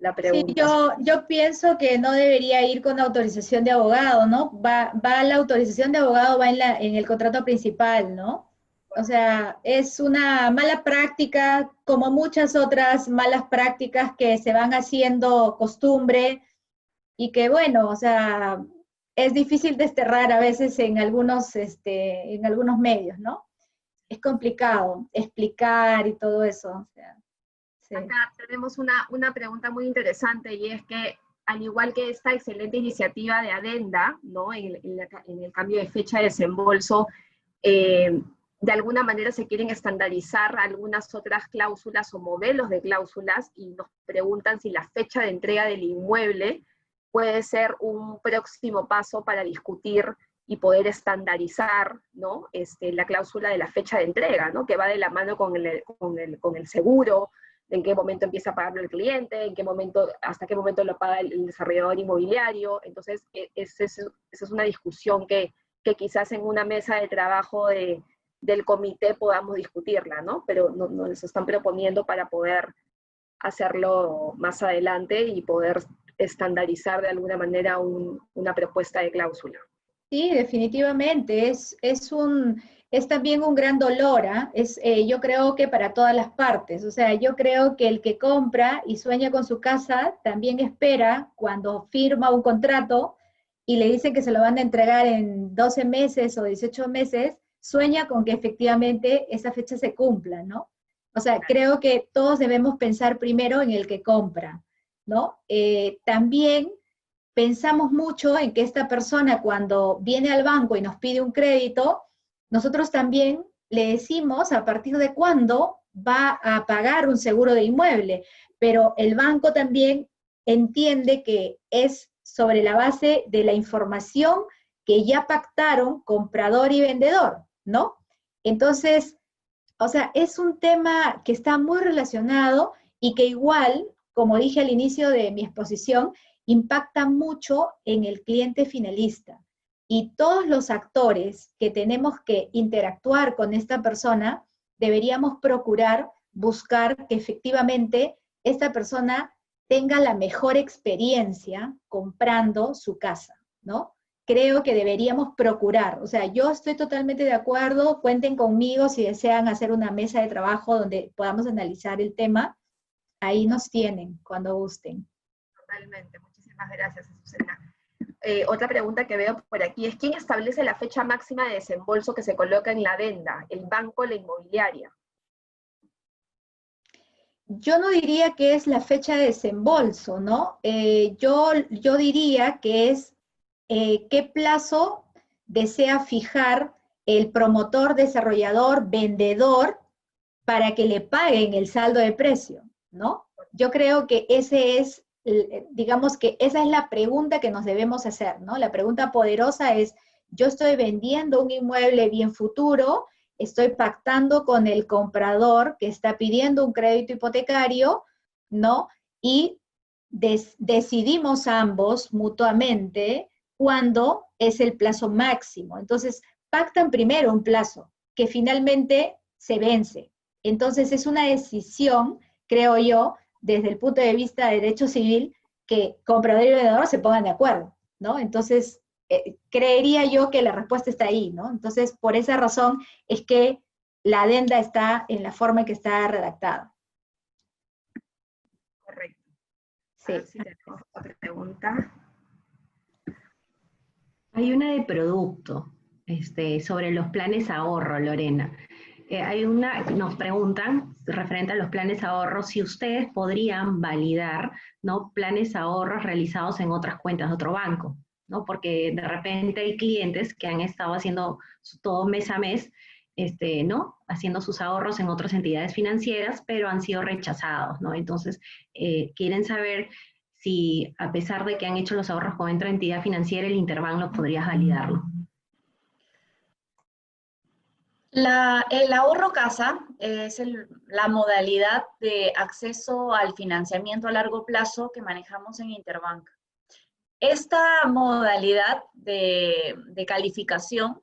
Sí, pregunta. yo pienso que no debería ir con autorización de abogado, ¿no? La autorización de abogado va en el contrato principal, ¿no? O sea, es una mala práctica, como muchas otras malas prácticas que se van haciendo costumbre y que, bueno, o sea, es difícil desterrar a veces en algunos medios, ¿no? Es complicado explicar y todo eso, o sea. Sí. Acá tenemos una pregunta muy interesante y es que, al igual que esta excelente iniciativa de adenda, ¿no? en el cambio de fecha de desembolso, de alguna manera se quieren estandarizar algunas otras cláusulas o modelos de cláusulas y nos preguntan si la fecha de entrega del inmueble puede ser un próximo paso para discutir y poder estandarizar, ¿no? La cláusula de la fecha de entrega, ¿no? Que va de la mano con el seguro, en qué momento empieza a pagarlo el cliente, hasta qué momento lo paga el desarrollador inmobiliario. Entonces, esa es una discusión que quizás en una mesa de trabajo del comité podamos discutirla, ¿no? Pero nos están proponiendo para poder hacerlo más adelante y poder estandarizar de alguna manera una propuesta de cláusula. Sí, definitivamente, es también un gran dolor, yo creo que para todas las partes, o sea, yo creo que el que compra y sueña con su casa también espera cuando firma un contrato y le dicen que se lo van a entregar en 12 meses o 18 meses, sueña con que efectivamente esa fecha se cumpla, ¿no? O sea, creo que todos debemos pensar primero en el que compra, ¿no? También pensamos mucho en que esta persona cuando viene al banco y nos pide un crédito, nosotros también le decimos a partir de cuándo va a pagar un seguro de inmueble, pero el banco también entiende que es sobre la base de la información que ya pactaron comprador y vendedor, ¿no? Entonces, o sea, es un tema que está muy relacionado y que igual, como dije al inicio de mi exposición, impacta mucho en el cliente finalista. Y todos los actores que tenemos que interactuar con esta persona, deberíamos procurar buscar que efectivamente esta persona tenga la mejor experiencia comprando su casa, ¿no? Creo que deberíamos procurar, o sea, yo estoy totalmente de acuerdo, cuenten conmigo si desean hacer una mesa de trabajo donde podamos analizar el tema, ahí nos tienen cuando gusten. Totalmente, muchísimas gracias, Azucena. Otra pregunta que veo por aquí es, ¿quién establece la fecha máxima de desembolso que se coloca en la adenda? ¿El banco o la inmobiliaria? Yo no diría que es la fecha de desembolso, ¿no? Yo diría que es qué plazo desea fijar el promotor, desarrollador, vendedor, para que le paguen el saldo de precio, ¿no? Yo creo que ese es, digamos que esa es la pregunta que nos debemos hacer, ¿no? La pregunta poderosa es, yo estoy vendiendo un inmueble bien futuro, estoy pactando con el comprador que está pidiendo un crédito hipotecario, ¿no? Y decidimos ambos mutuamente cuándo es el plazo máximo. Entonces, pactan primero un plazo que finalmente se vence. Entonces, es una decisión, creo yo, desde el punto de vista de derecho civil, que comprador y vendedor se pongan de acuerdo, ¿no? Entonces, creería yo que la respuesta está ahí, ¿no? Entonces, por esa razón es que la adenda está en la forma en que está redactada. Correcto. Sí. Sí, tenemos otra pregunta. Hay una de producto, sobre los planes ahorro, Lorena. Nos preguntan, referente a los planes ahorro, si ustedes podrían validar, ¿no?, planes ahorros realizados en otras cuentas de otro banco, ¿no? Porque de repente hay clientes que han estado haciendo todo mes a mes, ¿no?, haciendo sus ahorros en otras entidades financieras, pero han sido rechazados, ¿no? Entonces, quieren saber si, a pesar de que han hecho los ahorros con otra entidad financiera, el Interbank no podrías validarlo. El ahorro casa es la modalidad de acceso al financiamiento a largo plazo que manejamos en Interbank. Esta modalidad de calificación,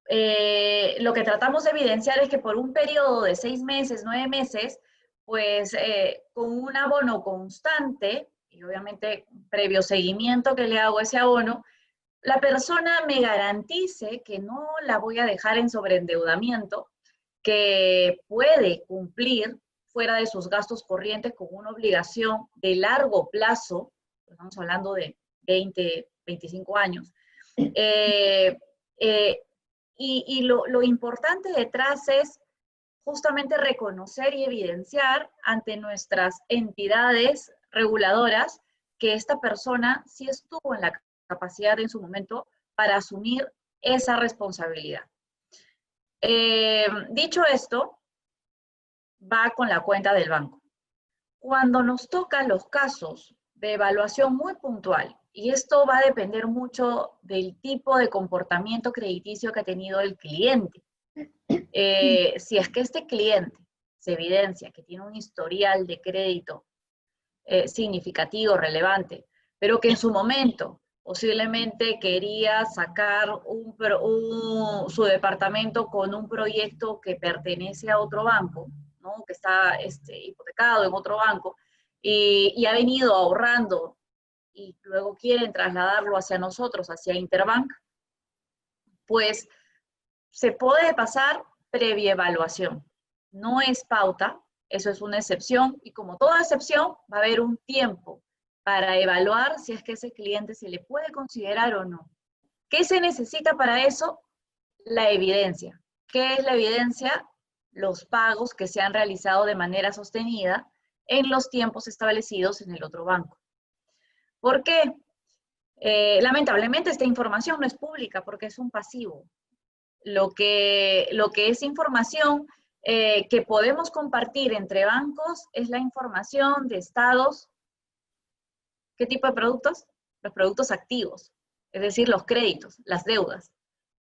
lo que tratamos de evidenciar es que por un periodo de 6 meses, 9 meses, pues con un abono constante, y obviamente previo seguimiento que le hago a ese abono, la persona me garantice que no la voy a dejar en sobreendeudamiento, que puede cumplir fuera de sus gastos corrientes con una obligación de largo plazo, estamos hablando de 20, 25 años, y lo importante detrás es justamente reconocer y evidenciar ante nuestras entidades reguladoras que esta persona sí estuvo en la capacidad en su momento para asumir esa responsabilidad. Dicho esto, va con la cuenta del banco. Cuando nos tocan los casos de evaluación muy puntual, y esto va a depender mucho del tipo de comportamiento crediticio que ha tenido el cliente. Si es que este cliente se evidencia que tiene un historial de crédito significativo, relevante, pero que en su momento posiblemente quería sacar su departamento con un proyecto que pertenece a otro banco, ¿no?, que está hipotecado en otro banco, y ha venido ahorrando y luego quieren trasladarlo hacia nosotros, hacia Interbank, pues se puede pasar previa evaluación. No es pauta, eso es una excepción, y como toda excepción, va a haber un tiempo para evaluar si es que ese cliente se le puede considerar o no. ¿Qué se necesita para eso? La evidencia. ¿Qué es la evidencia? Los pagos que se han realizado de manera sostenida en los tiempos establecidos en el otro banco. ¿Por qué? Lamentablemente esta información no es pública porque es un pasivo. Lo que es información que podemos compartir entre bancos es la información de estados. ¿Qué tipo de productos? Los productos activos, es decir, los créditos, las deudas.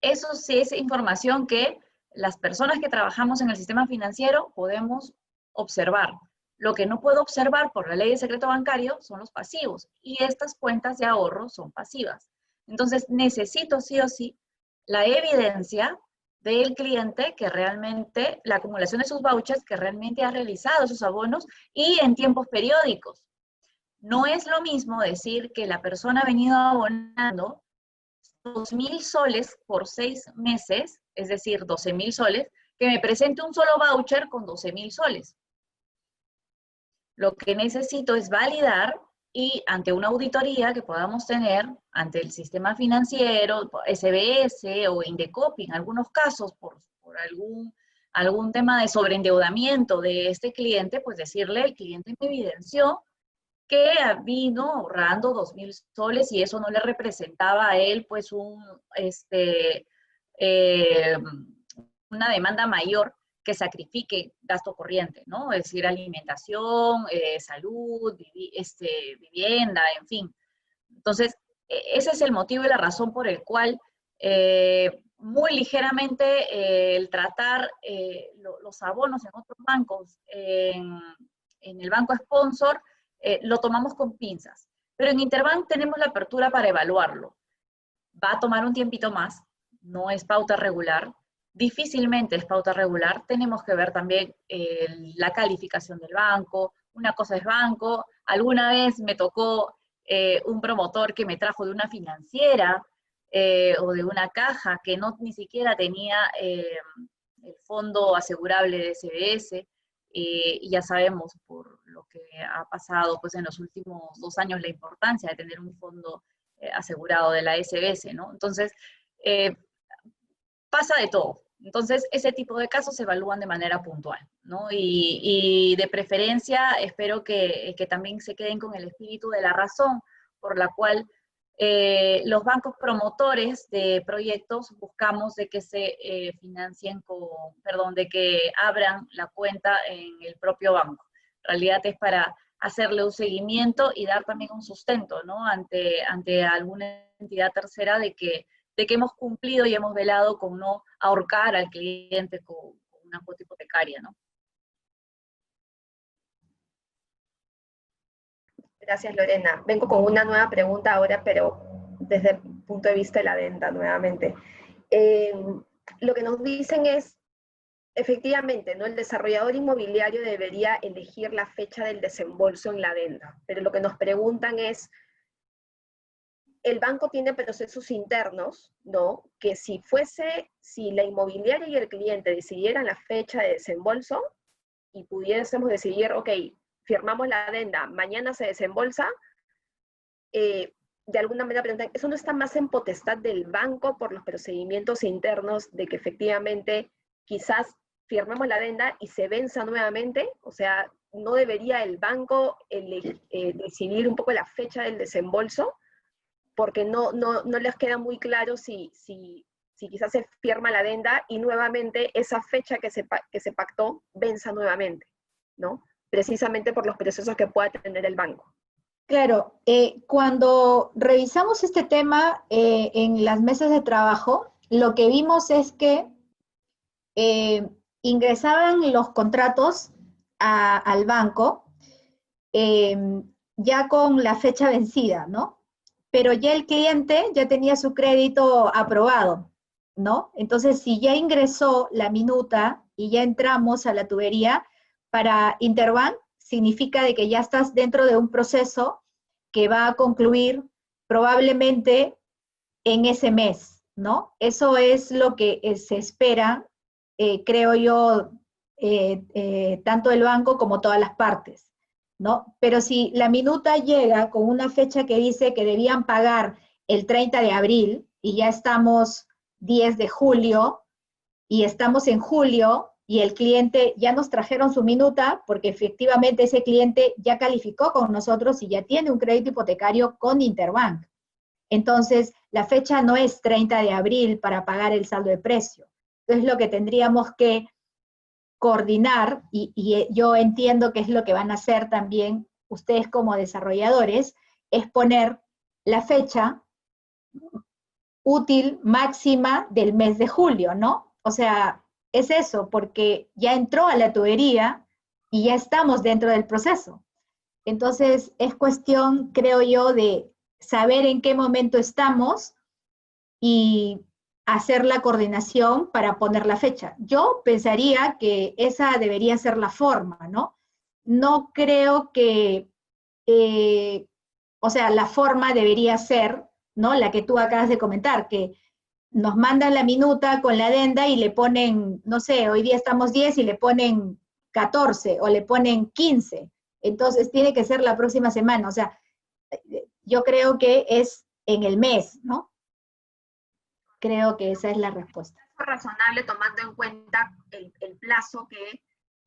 Eso sí es información que las personas que trabajamos en el sistema financiero podemos observar. Lo que no puedo observar por la ley de secreto bancario son los pasivos, y estas cuentas de ahorro son pasivas. Entonces, necesito sí o sí la evidencia del cliente que realmente, la acumulación de sus vouchers, que realmente ha realizado sus abonos y en tiempos periódicos. No es lo mismo decir que la persona ha venido abonando 2.000 soles por 6 meses, es decir, 12.000 soles, que me presente un solo voucher con 12.000 soles. Lo que necesito es validar, y ante una auditoría que podamos tener ante el sistema financiero, SBS o Indecopi, en algunos casos, por algún tema de sobreendeudamiento de este cliente, pues decirle, el cliente me evidenció que vino ahorrando 2.000 soles y eso no le representaba a él pues una demanda mayor que sacrifique gasto corriente, ¿no? Es decir, alimentación, salud, vivienda, en fin. Entonces, ese es el motivo y la razón por el cual muy ligeramente el tratar los abonos en otros bancos, en el banco sponsor, lo tomamos con pinzas. Pero en Interbank tenemos la apertura para evaluarlo. Va a tomar un tiempito más, no es pauta regular, difícilmente es pauta regular, tenemos que ver también la calificación del banco, una cosa es banco, alguna vez me tocó un promotor que me trajo de una financiera o de una caja que no ni siquiera tenía el fondo asegurable de SBS, y ya sabemos por lo que ha pasado pues, en los últimos 2 años la importancia de tener un fondo asegurado de la SBS, ¿no? Entonces, pasa de todo. Entonces, ese tipo de casos se evalúan de manera puntual, ¿no? Y de preferencia, espero que también se queden con el espíritu de la razón por la cual los bancos promotores de proyectos buscamos de que se financien de que abran la cuenta en el propio banco. En realidad es para hacerle un seguimiento y dar también un sustento, ¿no? Ante alguna entidad tercera de que hemos cumplido y hemos velado con no ahorcar al cliente con una cuota hipotecaria, ¿no? Gracias, Lorena. Vengo con una nueva pregunta ahora, pero desde el punto de vista de la venta, nuevamente. Lo que nos dicen es, efectivamente, ¿no? El desarrollador inmobiliario debería elegir la fecha del desembolso en la venta, pero lo que nos preguntan es, el banco tiene procesos internos, ¿no? Que si la inmobiliaria y el cliente decidieran la fecha de desembolso y pudiésemos decidir, ok, firmamos la adenda, mañana se desembolsa, de alguna manera preguntan, ¿eso no está más en potestad del banco por los procedimientos internos de que efectivamente quizás firmamos la adenda y se venza nuevamente? O sea, ¿no debería el banco decidir un poco la fecha del desembolso? Porque no les queda muy claro si quizás se firma la adenda y nuevamente esa fecha que se pactó venza nuevamente, ¿no? Precisamente por los procesos que pueda tener el banco. Claro, cuando revisamos este tema en las mesas de trabajo, lo que vimos es que ingresaban los contratos al banco ya con la fecha vencida, ¿no? Pero ya el cliente ya tenía su crédito aprobado, ¿no? Entonces, si ya ingresó la minuta y ya entramos a la tubería, para Interbank significa de que ya estás dentro de un proceso que va a concluir probablemente en ese mes, ¿no? Eso es lo que se espera, creo yo, tanto el banco como todas las partes, ¿no? Pero si la minuta llega con una fecha que dice que debían pagar el 30 de abril y ya estamos 10 de julio y estamos en julio y el cliente ya nos trajeron su minuta porque efectivamente ese cliente ya calificó con nosotros y ya tiene un crédito hipotecario con Interbank. Entonces, la fecha no es 30 de abril para pagar el saldo de precio. Entonces, lo que tendríamos que coordinar, y yo entiendo que es lo que van a hacer también ustedes como desarrolladores, es poner la fecha útil máxima del mes de julio, ¿no? O sea, es eso, porque ya entró a la tubería y ya estamos dentro del proceso. Entonces, es cuestión, creo yo, de saber en qué momento estamos y hacer la coordinación para poner la fecha. Yo pensaría que esa debería ser la forma, ¿no? No creo que, o sea, la forma debería ser, ¿no? La que tú acabas de comentar, que nos mandan la minuta con la adenda y le ponen, no sé, hoy día estamos 10 y le ponen 14 o le ponen 15. Entonces tiene que ser la próxima semana. O sea, yo creo que es en el mes, ¿no? Creo que esa es la respuesta. Es razonable tomando en cuenta el plazo que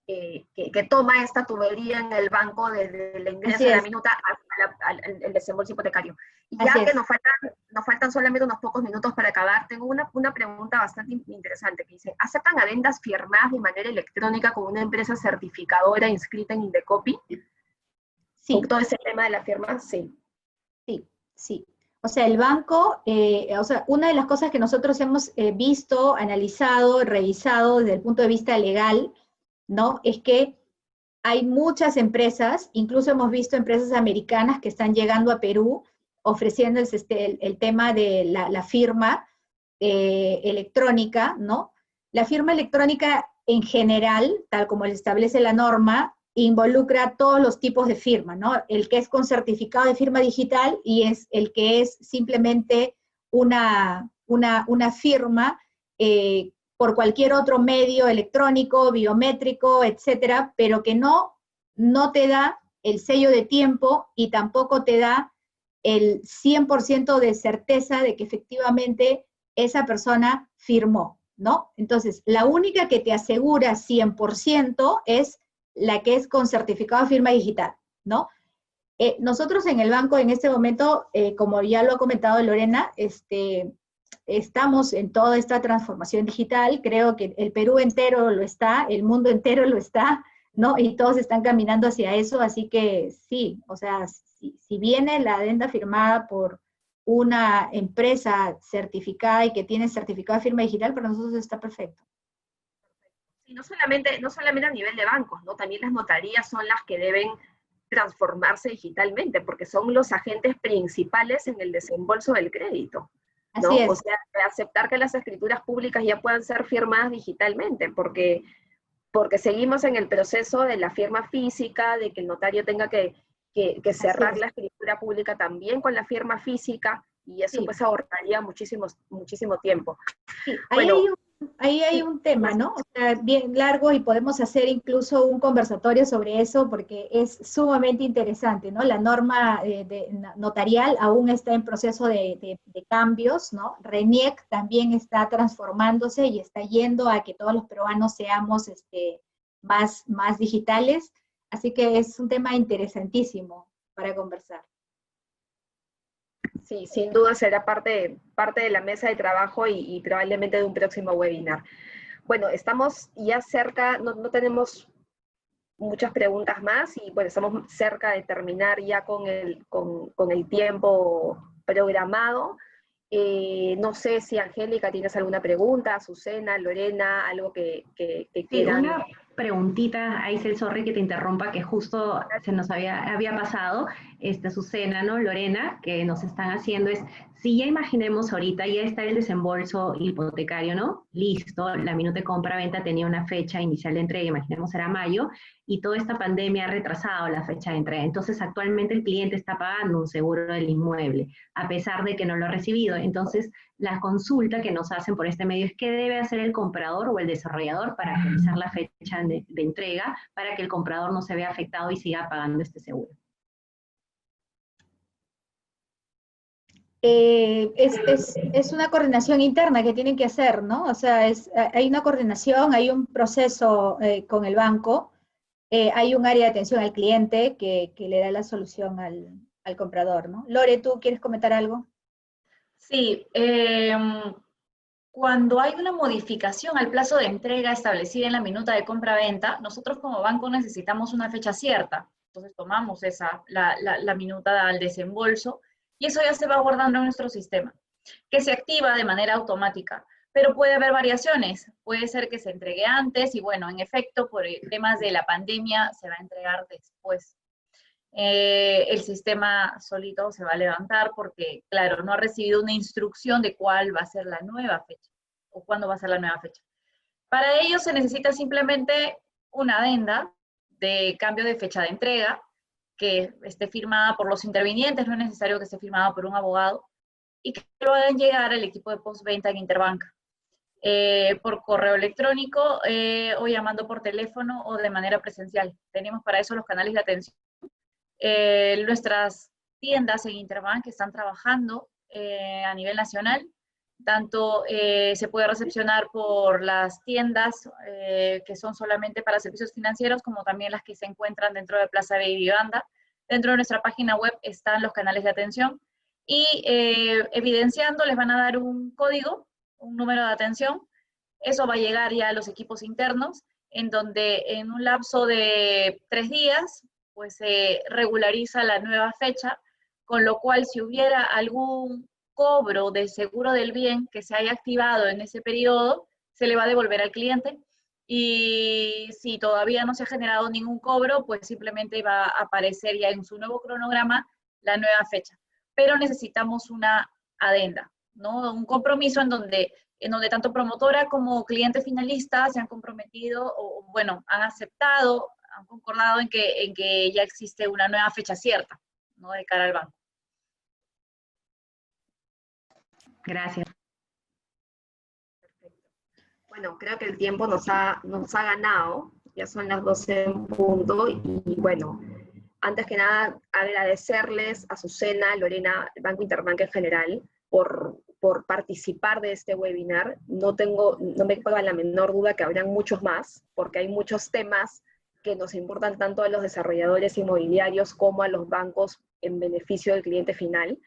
que toma esta tubería en el banco desde el ingreso de la minuta hasta el desembolso hipotecario. Y ya que nos faltan solamente unos pocos minutos para acabar, tengo una pregunta bastante interesante que dice, ¿aceptan adendas firmadas de manera electrónica con una empresa certificadora inscrita en Indecopi? Sí. ¿Con todo ese tema de la firma? Sí. Sí, sí. O sea, el banco, una de las cosas que nosotros hemos visto, analizado, revisado desde el punto de vista legal, ¿no? Es que hay muchas empresas, incluso hemos visto empresas americanas que están llegando a Perú ofreciendo el tema de la firma electrónica, ¿no? La firma electrónica en general, tal como le establece la norma, involucra todos los tipos de firma, ¿no? El que es con certificado de firma digital y es el que es simplemente una firma por cualquier otro medio electrónico, biométrico, etcétera, pero que no te da el sello de tiempo y tampoco te da el 100% de certeza de que efectivamente esa persona firmó, ¿no? Entonces, la única que te asegura 100% es la que es con certificado de firma digital, ¿no? Nosotros en el banco en este momento, como ya lo ha comentado Lorena, estamos en toda esta transformación digital, creo que el Perú entero lo está, el mundo entero lo está, ¿no? Y todos están caminando hacia eso, así que sí, o sea, si viene la adenda firmada por una empresa certificada y que tiene certificado de firma digital, para nosotros está perfecto. Sí, no solamente a nivel de bancos, ¿no? También las notarías son las que deben transformarse digitalmente, porque son los agentes principales en el desembolso del crédito, ¿no? Así es. O sea, aceptar que las escrituras públicas ya puedan ser firmadas digitalmente, porque seguimos en el proceso de la firma física, de que el notario tenga que cerrar la escritura pública también con la firma física, y eso pues ahorraría muchísimo tiempo. Sí, bueno, ahí hay un tema, ¿no? O sea, bien largo y podemos hacer incluso un conversatorio sobre eso porque es sumamente interesante, ¿no? La norma notarial aún está en proceso de cambios, ¿no? RENIEC también está transformándose y está yendo a que todos los peruanos seamos más digitales, así que es un tema interesantísimo para conversar. Sí, sin duda será parte de la mesa de trabajo y probablemente de un próximo webinar. Bueno, estamos ya cerca, no tenemos muchas preguntas más y bueno, estamos cerca de terminar ya con el tiempo programado. No sé si Angélica tienes alguna pregunta, Azucena, Lorena, algo que quieran. Sí, una preguntita, Aisel, sorry que te interrumpa, que justo se nos había pasado, Azucena, ¿no? Lorena, que nos están haciendo es, si ya imaginemos ahorita, ya está el desembolso hipotecario, ¿no? Listo, la minuta de compra-venta tenía una fecha inicial de entrega, imaginemos era mayo, y toda esta pandemia ha retrasado la fecha de entrega. Entonces, actualmente el cliente está pagando un seguro del inmueble, a pesar de que no lo ha recibido. Entonces, la consulta que nos hacen por este medio es qué debe hacer el comprador o el desarrollador para agilizar la fecha de entrega para que el comprador no se vea afectado y siga pagando este seguro. Es una coordinación interna que tienen que hacer, ¿no? O sea, hay una coordinación, hay un proceso con el banco, hay un área de atención al cliente que le da la solución al comprador, ¿no? Lore, ¿tú quieres comentar algo? Sí, cuando hay una modificación al plazo de entrega establecida en la minuta de compra-venta, nosotros como banco necesitamos una fecha cierta. Entonces tomamos la minuta al desembolso y eso ya se va guardando en nuestro sistema, que se activa de manera automática. Pero puede haber variaciones. Puede ser que se entregue antes y bueno, en efecto, por temas de la pandemia se va a entregar después. El sistema solito se va a levantar porque, claro, no ha recibido una instrucción de cuál va a ser la nueva fecha o cuándo va a ser la nueva fecha. Para ello se necesita simplemente una adenda de cambio de fecha de entrega que esté firmada por los intervinientes, no es necesario que esté firmada por un abogado, y que lo hagan llegar al equipo de postventa en Interbanca. Por correo electrónico o llamando por teléfono o de manera presencial. Tenemos para eso los canales de atención. Nuestras tiendas en Interbank están trabajando a nivel nacional Tanto se puede recepcionar por las tiendas que son solamente para servicios financieros, como también las que se encuentran dentro de Plaza Baby Vivanda. Dentro de nuestra página web están los canales de atención y evidenciando les van a dar un código, un número de atención. Eso va a llegar ya a los equipos internos, en donde en un lapso de 3 días pues se regulariza la nueva fecha, con lo cual si hubiera algún cobro de seguro del bien que se haya activado en ese periodo, se le va a devolver al cliente. Y si todavía no se ha generado ningún cobro, pues simplemente va a aparecer ya en su nuevo cronograma la nueva fecha. Pero necesitamos una adenda, ¿no? Un compromiso en donde tanto promotora como cliente finalista se han comprometido o bueno, han aceptado, han concordado en que ya existe una nueva fecha cierta, ¿no? De cara al banco. Gracias. Perfecto. Bueno, creo que el tiempo nos ha ganado, ya son las 12 en punto, y bueno, antes que nada agradecerles a Azucena, Lorena, Banco Interbank en general, por participar de este webinar. No me cabe la menor duda que habrán muchos más, porque hay muchos temas que nos importan tanto a los desarrolladores inmobiliarios como a los bancos en beneficio del cliente final.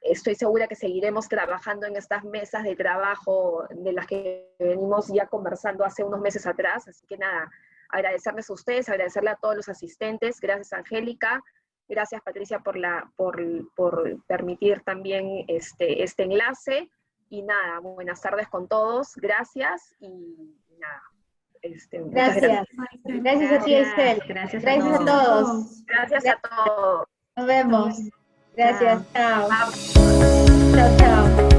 Estoy segura que seguiremos trabajando en estas mesas de trabajo de las que venimos ya conversando hace unos meses atrás, así que nada, agradecerles a ustedes, agradecerle a todos los asistentes, gracias Angélica, gracias Patricia por permitir también este enlace, y nada, buenas tardes con todos, gracias, y nada. Gracias. Gracias a ti, Estel. Gracias a todos. Gracias a todos. Nos vemos. Gracias. Chao. Chao. Chao, chao.